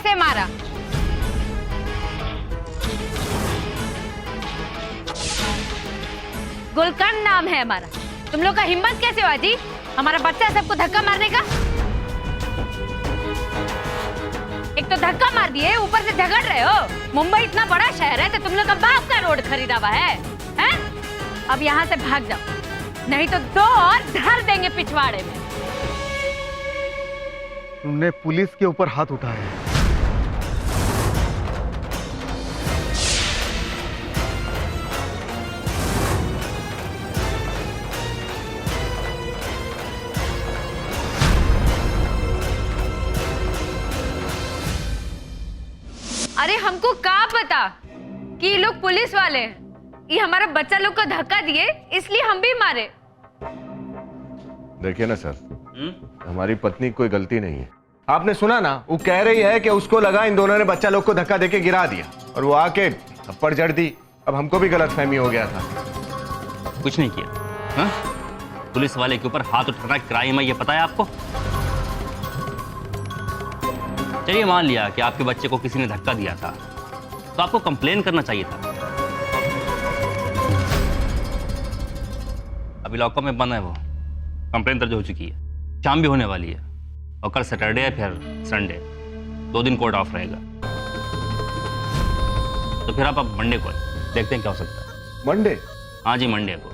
कैसे मारा? गुलकंद नाम है हमारा। तुम लोग का हिम्मत कैसे हुआ जी हमारा बच्चा सबको धक्का मारने का? एक तो धक्का मार दिए, ऊपर से झगड़ रहे हो। मुंबई इतना बड़ा शहर है तो तुम लोग का बाप का रोड खरीदा हुआ है? हैं? अब यहाँ से भाग जाओ, नहीं तो दो और धर देंगे पिछवाड़े में। तुमने पुलिस के ऊपर हाथ उठाया है। अरे हमको क्या पता कि ये लोग पुलिस वाले हैं। ये हमारा बच्चा लोग को धक्का दिए इसलिए हम भी मारे। देखिए ना सर, हमारी पत्नी की कोई गलती नहीं है। आपने सुना ना, वो कह रही है कि उसको लगा इन दोनों ने बच्चा लोग को धक्का देके गिरा दिया और वो आके थप्पड़ जड़ दी। अब हमको भी गलतफहमी हो गया था। कुछ नहीं किया। हाँ? पुलिस वाले के ऊपर हाथ उठाना क्राइम है, ये पता है आपको? चलिए मान लिया कि आपके बच्चे को किसी ने धक्का दिया था, तो आपको कंप्लेन करना चाहिए था। अभी लॉकअप में बंद है वो, कंप्लेन दर्ज हो चुकी है, शाम भी होने वाली है और कल सैटरडे है, फिर संडे, 2 दिन कोर्ट ऑफ रहेगा। तो फिर आप अब मंडे को देखते हैं क्या हो सकता है। मंडे? हाँ जी, मंडे को।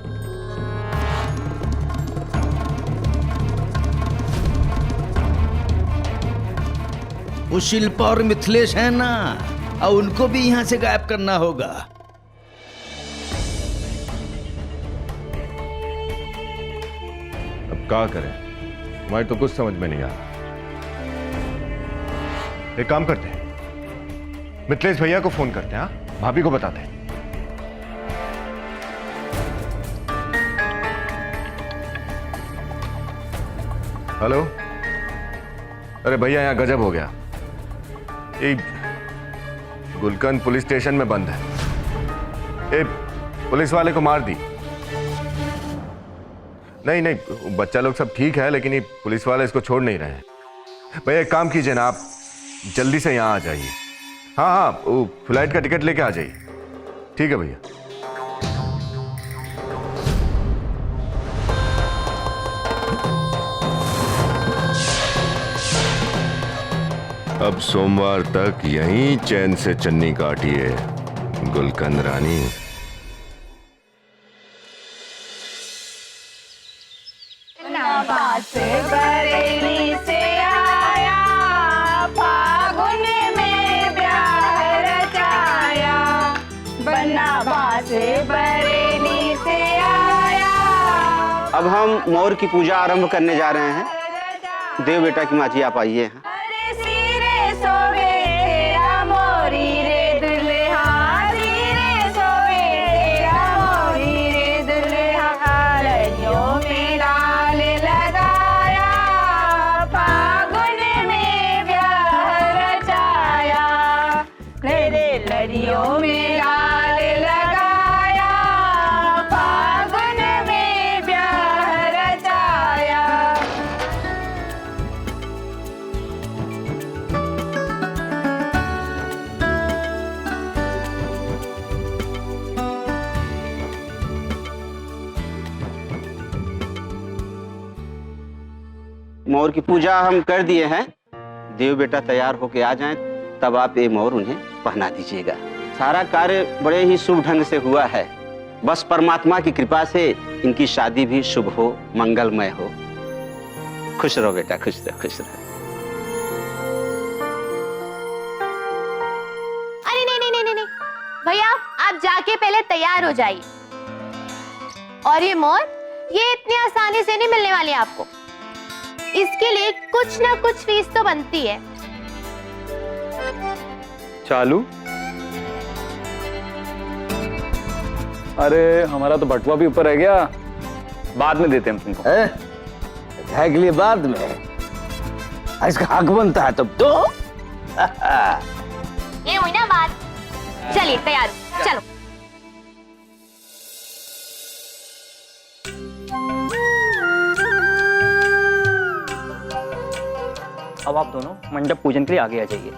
वो शिल्पा और मिथिलेश है ना, और उनको भी यहां से गायब करना होगा। अब क्या करें, हमारी तो कुछ समझ में नहीं आ रहा। एक काम करते हैं, मिथिलेश भैया को फोन करते हैं, हाँ? भाभी को बताते हैं। हेलो, अरे भैया यहाँ गजब हो गया। ये गुलकंद पुलिस स्टेशन में बंद है। ये पुलिस वाले को मार दी। नहीं नहीं, बच्चा लोग सब ठीक है, लेकिन ये पुलिस वाले इसको छोड़ नहीं रहे हैं। भैया एक काम कीजिए ना, आप जल्दी से यहाँ आ जाइए। हाँ हाँ, वो फ्लाइट का टिकट लेके आ जाइए। ठीक है भैया। अब सोमवार तक यहीं चैन से चन्नी काटिए गुलकंद रानी। बरेली से आया, फागुन में ब्याह रचाया, बनाबा से बरेली से आया। अब हम मोर की पूजा आरंभ करने जा रहे हैं। देव बेटा की माँ जी आप आइए। अरे सिरे सोवे तेरा मोरी रे दुल्हा, सिरे सोवे तेरा मोरी रे दुल्हा, लड़ियों में लाल लगाया, फागुन में ब्याह रचाया, रे लड़ियों में लाल लगाया, फागुन में ब्याह रचाया। मोर की पूजा हम कर दिए हैं। देव बेटा तैयार होके आ जाएं, तब आप ये मोर उन्हें पहना दीजिएगा। सारा कार्य बड़े ही शुभ ढंग से हुआ है। बस परमात्मा की कृपा से इनकी शादी भी शुभ हो, मंगलमय हो। खुश रहो बेटा, खुश रहो, खुश रहो। अरे नहीं नहीं नहीं नहीं भैया, आप जाके पहले तैयार हो जाइए। और ये मोर, ये इतनी आसानी से नहीं मिलने वाली आपको। इसके लिए कुछ ना कुछ फीस तो बनती है। चालू? अरे हमारा तो बटुआ भी ऊपर रह गया, बाद में देते हैं हम तुमको। है के लिए बाद में, इसका हक बनता है तब तो। ये हुई ना बात। चलिए तैयार हो, चलो। अब आप दोनों मंडप पूजन के लिए आगे आ जाइए।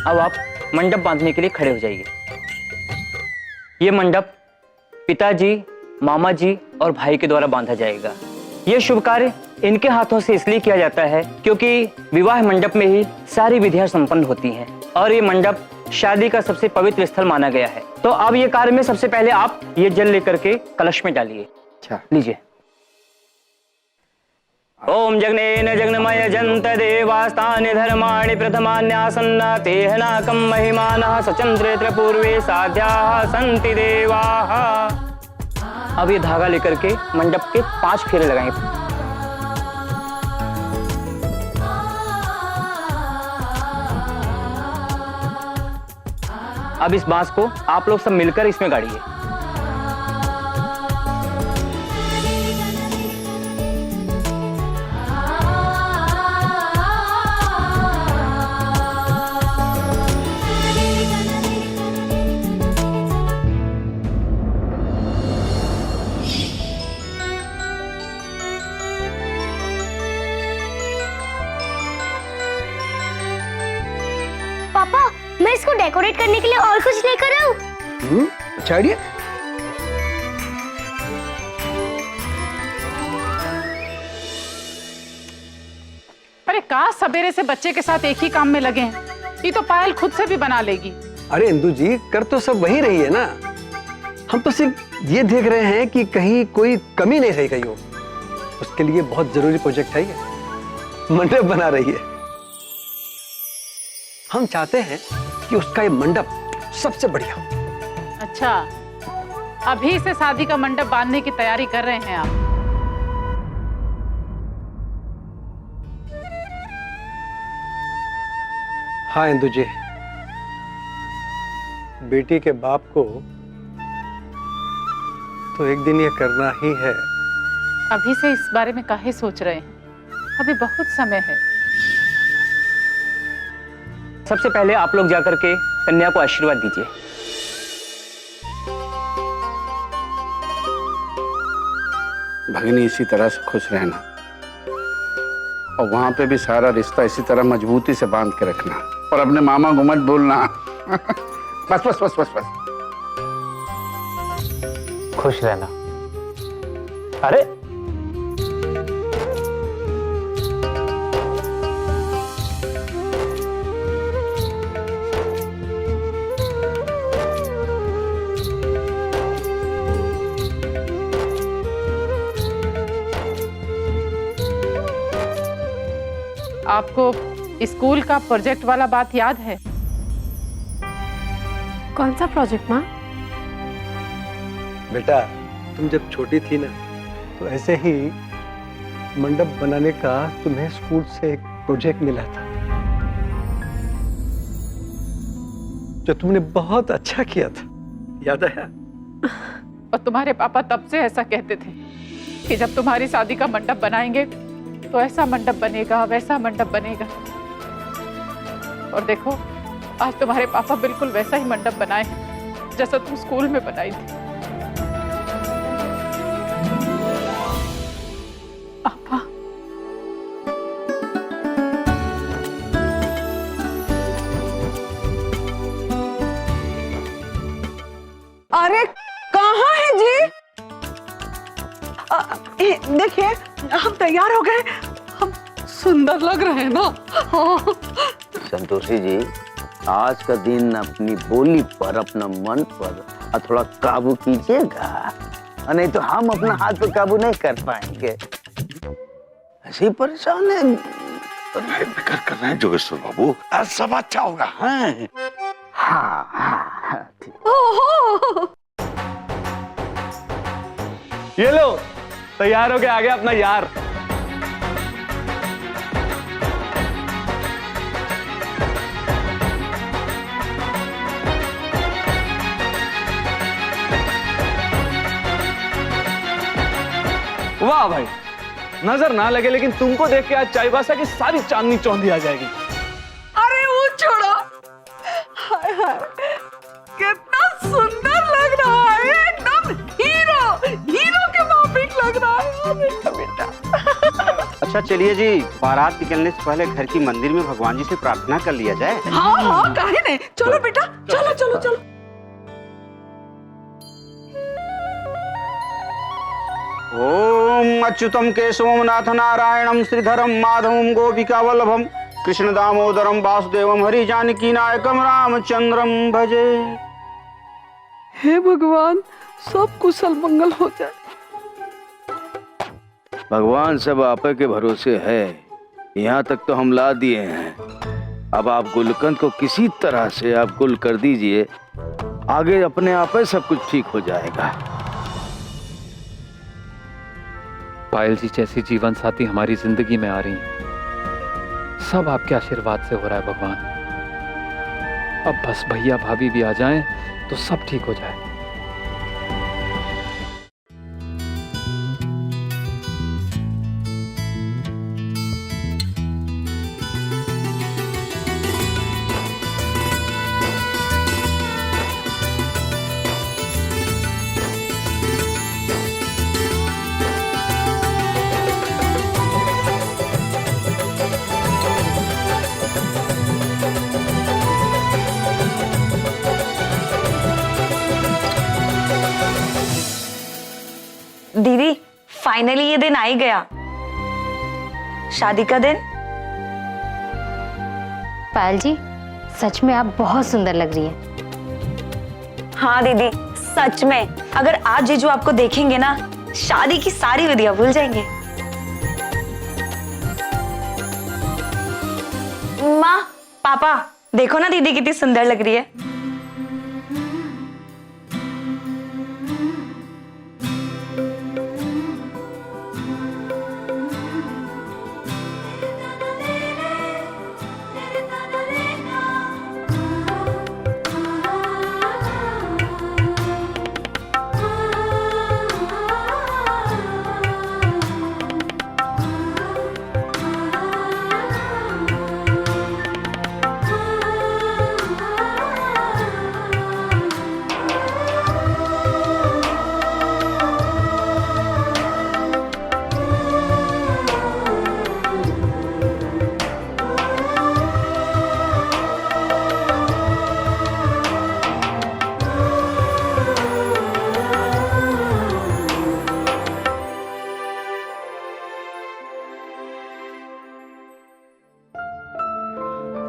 अब आप मंडप बांधने के लिए खड़े हो जाइए। ये मंडप पिताजी, मामा जी और भाई के द्वारा बांधा जाएगा। ये शुभ कार्य इनके हाथों से इसलिए किया जाता है क्योंकि विवाह मंडप में ही सारी विधियां संपन्न होती हैं और ये मंडप शादी का सबसे पवित्र स्थल माना गया है। तो अब ये कार्य में सबसे पहले आप ये जल लेकर के कलश में डालिए। अच्छा, लीजिए। ओम जग्नेन जग्नमय जंत देवास्तानि धर्माणि प्रथमान्यासन्न तेह नाकं महिमानः सचंद्रेत्र पूर्वे साध्याः सन्ति देवाः। अब ये धागा लेकर के मंडप के 5 फेरे लगाएंगे। अब इस बांस को आप लोग सब मिलकर इसमें गाड़िए। पापा, मैं इसको डेकोरेट करने के लिए और कुछ लेकर आऊं? अच्छा आइडिया। अरे काश सवेरे से बच्चे के साथ एक ही काम में लगे हैं। ये तो पायल खुद से भी बना लेगी। अरे इंदु जी, कर तो सब वही रही है ना। हम तो सिर्फ ये देख रहे हैं कि कहीं कोई कमी नहीं रह गई हो। उसके लिए बहुत जरूरी प्रोजेक्ट है ये। मंडप बना रही है। हम चाहते हैं कि उसका ये मंडप सबसे बढ़िया हो। अच्छा, अभी से शादी का मंडप बांधने की तैयारी कर रहे हैं आप? हाँ इंदु जी, बेटी के बाप को तो एक दिन ये करना ही है। अभी से इस बारे में काहे सोच रहे हैं? अभी बहुत समय है। सबसे पहले आप लोग जाकर के कन्या को आशीर्वाद दीजिए। भगिनी इसी तरह से खुश रहना और वहां पे भी सारा रिश्ता इसी तरह मजबूती से बांध के रखना और अपने मामा को मत बोलना। बस बस बस बस बस। खुश रहना। अरे आपको स्कूल का प्रोजेक्ट वाला बात याद है? कौन सा प्रोजेक्ट माँ? बेटा, तुम जब छोटी थी ना, तो ऐसे ही मंडप बनाने का तुम्हें स्कूल से एक प्रोजेक्ट मिला था जो तुमने बहुत अच्छा किया था। याद आया? और तुम्हारे पापा तब से ऐसा कहते थे कि जब तुम्हारी शादी का मंडप बनाएंगे तो ऐसा मंडप बनेगा, वैसा मंडप बनेगा। और देखो, आज तुम्हारे पापा बिल्कुल वैसा ही मंडप बनाए हैं जैसा तुम स्कूल में बनाई थी। पापा, अरे कहाँ है जी? देखिए, हम तैयार हो गए। हम सुंदर लग रहे हैं ना? हाँ। संतोषी जी, आज का दिन अपनी बोली पर, अपना मन पर थोड़ा काबू कीजिएगा, नहीं तो हम अपना हाथ पे काबू नहीं कर पाएंगे। ऐसे परेशान है। फिक्र कर रहे हैं जोगेश्वर बाबू, आज सब अच्छा होगा। हाँ हाँ हाँ। ये लो, तैयार हो के आ गया अपना यार। वाह भाई, नजर ना लगे लेकिन तुमको देख के आज चाईबासा की सारी चांदनी चौंधी आ जाएगी। अरे वो छोड़ो, हाय हाय कितना सुंदर लग रहा है, एकदम हीरो हीरो के माफिक लग रहा है बेटा बेटा। अच्छा चलिए जी, बारात निकलने से पहले घर की मंदिर में भगवान जी से प्रार्थना कर लिया जाए। हाँ हाँ काहे नहीं, चलो बेटा चलो चलो चलो। ओम अच्युतम केशवम नाथ नारायणम श्रीधरम माधवम गोपिका वल्लभम कृष्ण दामोदरम वासुदेवम हरि जानकी नायकम रामचंद्रम भजे। हे भगवान, सब कुशल मंगल हो जाए। भगवान सब आपे के भरोसे है, यहाँ तक तो हम ला दिए हैं। अब आप गुलकंद को किसी तरह से आप गुल कर दीजिए, आगे अपने आप ही सब कुछ ठीक हो जाएगा। पायल जी जैसी जीवन साथी हमारी जिंदगी में आ रही हैं, सब आपके आशीर्वाद से हो रहा है भगवान। अब बस भैया भाभी भी आ जाएं तो सब ठीक हो जाए। दीदी फाइनली ये दिन आ ही गया, शादी का दिन। पायल जी, सच में आप बहुत सुंदर लग रही है। हाँ दीदी सच में, अगर आज जीजू आपको देखेंगे ना, शादी की सारी विधियां भूल जाएंगे। माँ पापा देखो ना दीदी कितनी सुंदर लग रही है।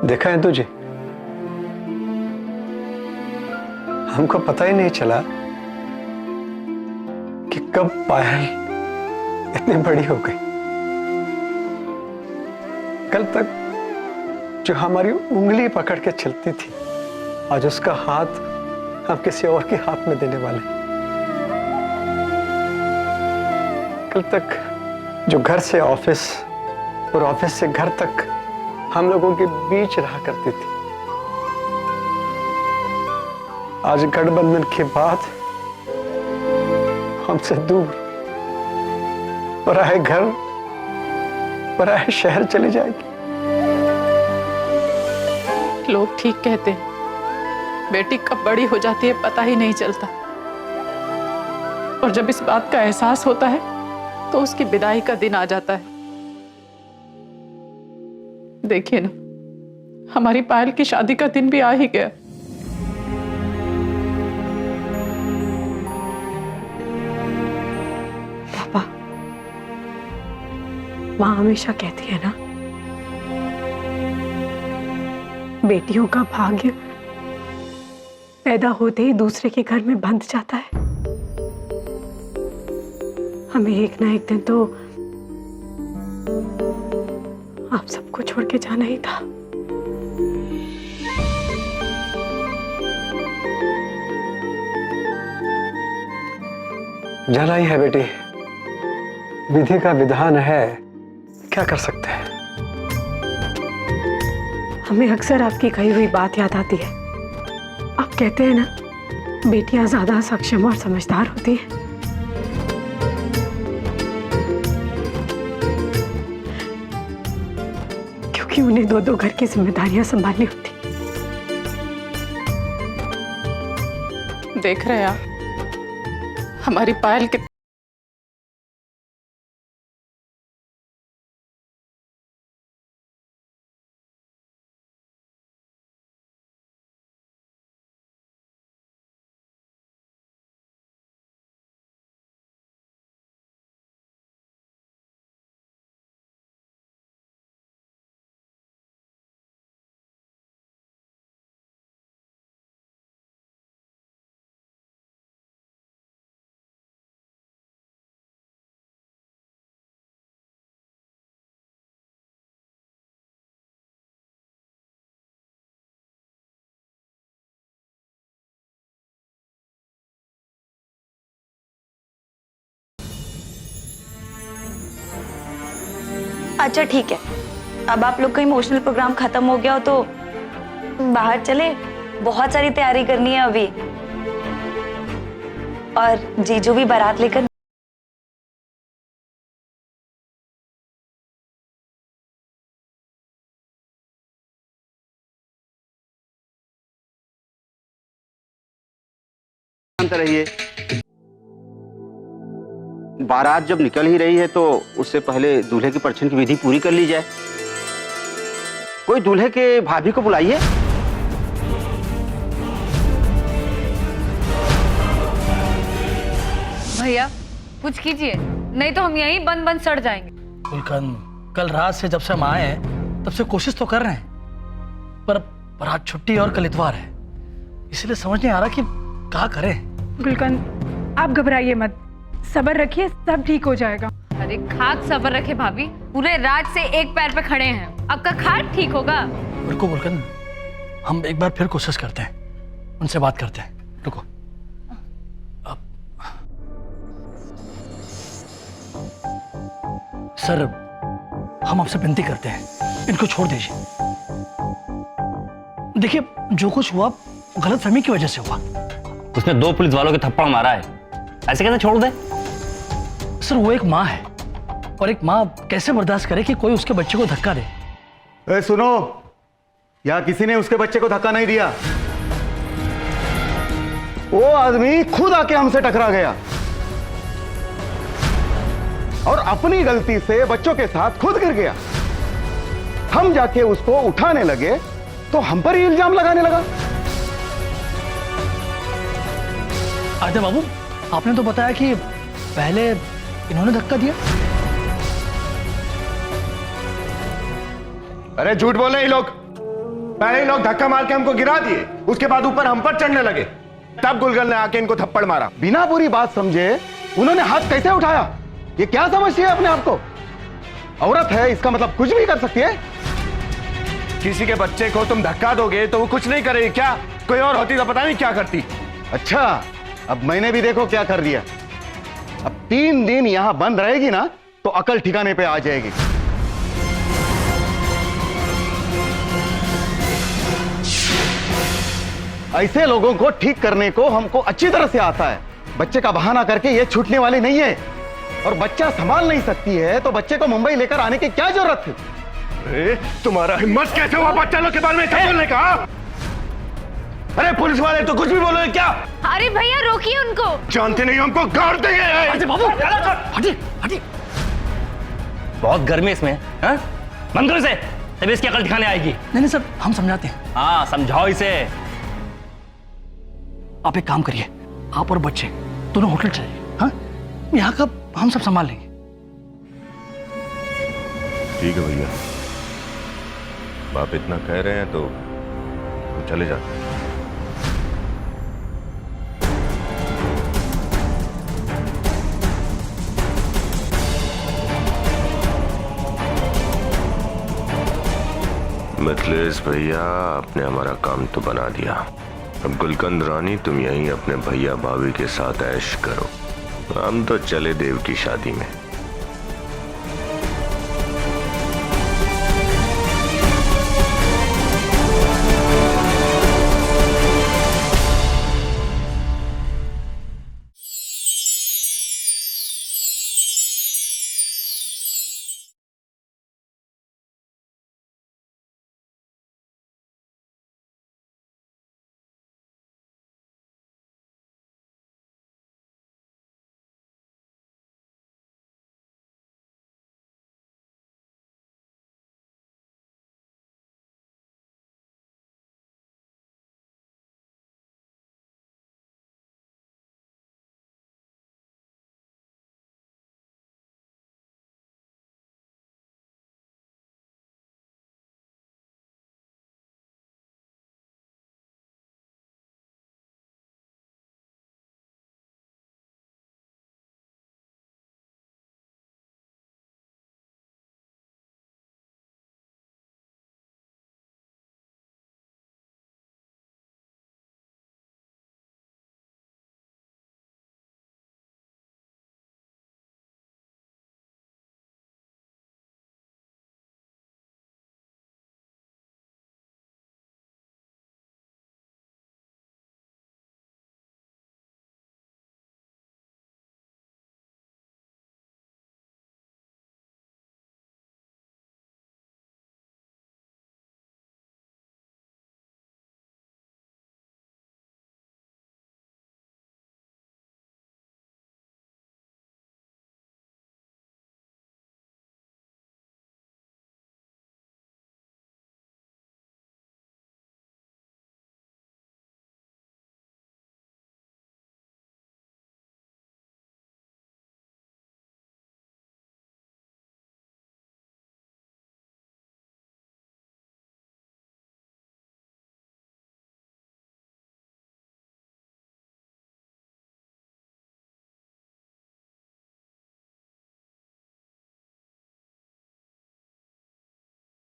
देखा है तुझे, हमको पता ही नहीं चला कि कब पायल इतनी बड़ी हो गई। कल तक जो हमारी उंगली पकड़ के चलती थी, आज उसका हाथ हम किसी और के हाथ में देने वाले। कल तक जो घर से ऑफिस और ऑफिस से घर तक हम लोगों के बीच रहा करती थी, आज गठबंधन के बाद हमसे दूर पराये घर पराये शहर चली जाएगी। लोग ठीक कहते हैं, बेटी कब बड़ी हो जाती है पता ही नहीं चलता, और जब इस बात का एहसास होता है तो उसकी विदाई का दिन आ जाता है। देखिए ना, हमारी पायल की शादी का दिन भी आ ही गया। पापा, माँ हमेशा कहती है ना, बेटियों का भाग्य पैदा होते ही दूसरे के घर में बंध जाता है। हमें एक ना एक दिन तो आप सबको छोड़ के जाना ही था। जाना ही है बेटी, विधि का विधान है, क्या कर सकते हैं। हमें अक्सर आपकी कही हुई बात याद आती है। आप कहते हैं ना, बेटियां ज्यादा सक्षम और समझदार होती हैं। क्योंकि उन्हें दो दो घर की जिम्मेदारियां संभालनी होती। देख रहे हैं आप हमारी पायल के अच्छा ठीक है, अब आप लोग का इमोशनल प्रोग्राम खत्म हो गया हो तो बाहर चले, बहुत सारी तैयारी करनी है अभी। और जीजू भी बारात लेकर रहिए। बारात जब निकल ही रही है तो उससे पहले दूल्हे की परछन की विधि पूरी कर ली जाए। कोई दूल्हे के भाभी को बुलाइए। भैया कुछ कीजिए, नहीं तो हम यहीं बंद बंद सड़ जाएंगे। गुलकंद, कल रात से जब से हम आए हैं तब से कोशिश तो कर रहे हैं, पर आज छुट्टी और कल इतवार है, इसलिए समझ नहीं आ रहा कि क्या करें। गुलकंद आप घबराइए मत, सब्र रखिए, सब ठीक हो जाएगा। अरे खाक सब्र रखे भाभी, पूरे रात से एक पैर पे खड़े हैं, आपका खाक ठीक होगा। रुको गुलकंद, हम एक बार फिर कोशिश करते हैं, उनसे बात करते हैं। रुको। सर हम आपसे विनती करते हैं, इनको छोड़ दीजिए। देखिए जो कुछ हुआ गलतफहमी की वजह से हुआ। उसने 2 पुलिस वालों के थप्पड़ मारा है, ऐसे कैसे छोड़ दे? सर वो एक माँ है, और एक माँ कैसे बर्दाश्त करे कि कोई उसके बच्चे को धक्का दे। सुनो, यहाँ किसी ने उसके बच्चे को धक्का नहीं दिया, वो आदमी खुद आके हमसे टकरा गया और अपनी गलती से बच्चों के साथ खुद गिर गया। हम जाके उसको उठाने लगे तो हम पर ही इल्जाम लगाने लगा। आदित्य बाबू, आपने तो बताया कि पहले इन्होंने धक्का दिया। अरे झूठ बोले ये लोग। पहले ही लोग धक्का मार के हमको गिरा दिए, उसके बाद ऊपर हम पर चढ़ने लगे, तब गुलगन ने आके इनको थप्पड़ मारा। बिना पूरी बात समझे उन्होंने हाथ कैसे उठाया? ये क्या समझती है अपने आप को? औरत है, इसका मतलब कुछ भी कर सकती है। किसी के बच्चे को तुम धक्का दोगे तो वो कुछ नहीं करेगी क्या? कोई और होती तो पता नहीं क्या करती। अच्छा, अब मैंने भी देखो क्या कर दिया। अब 3 दिन यहां बंद रहेगी ना तो अकल ठिकाने पे आ जाएगी। ऐसे लोगों को ठीक करने को हमको अच्छी तरह से आता है। बच्चे का बहाना करके ये छूटने वाली नहीं है, और बच्चा संभाल नहीं सकती है तो बच्चे को मुंबई लेकर आने की क्या जरूरत थी? तुम्हारा हिम्मत कैसे हुआ बच्चा लोग के बारे में क्या बोलने का? अरे पुलिस वाले तो कुछ भी बोलोगे क्या? अरे भैया रोकिए उनको। जानते नहीं हमको गाड़ देंगे। अरे बाबू हटिए हटिए। बहुत गर्मी इसमें, हाँ? बंद करो इसे, तभी इसकी अकल दिखाने आएगी। नहीं सर, हम समझाते हैं। हाँ समझाओ इसे। आप एक काम करिए, आप और बच्चे दोनों होटल चलिए, हाँ? यहाँ का हम सब संभाल लेंगे। ठीक है भैया, बाप इतना कह रहे हैं तो चले जाते हैं। मिथिलेश भैया, आपने हमारा काम तो बना दिया। अब गुलकंद रानी तुम यहीं अपने भैया भाभी के साथ ऐश करो, हम तो चले देव की शादी में।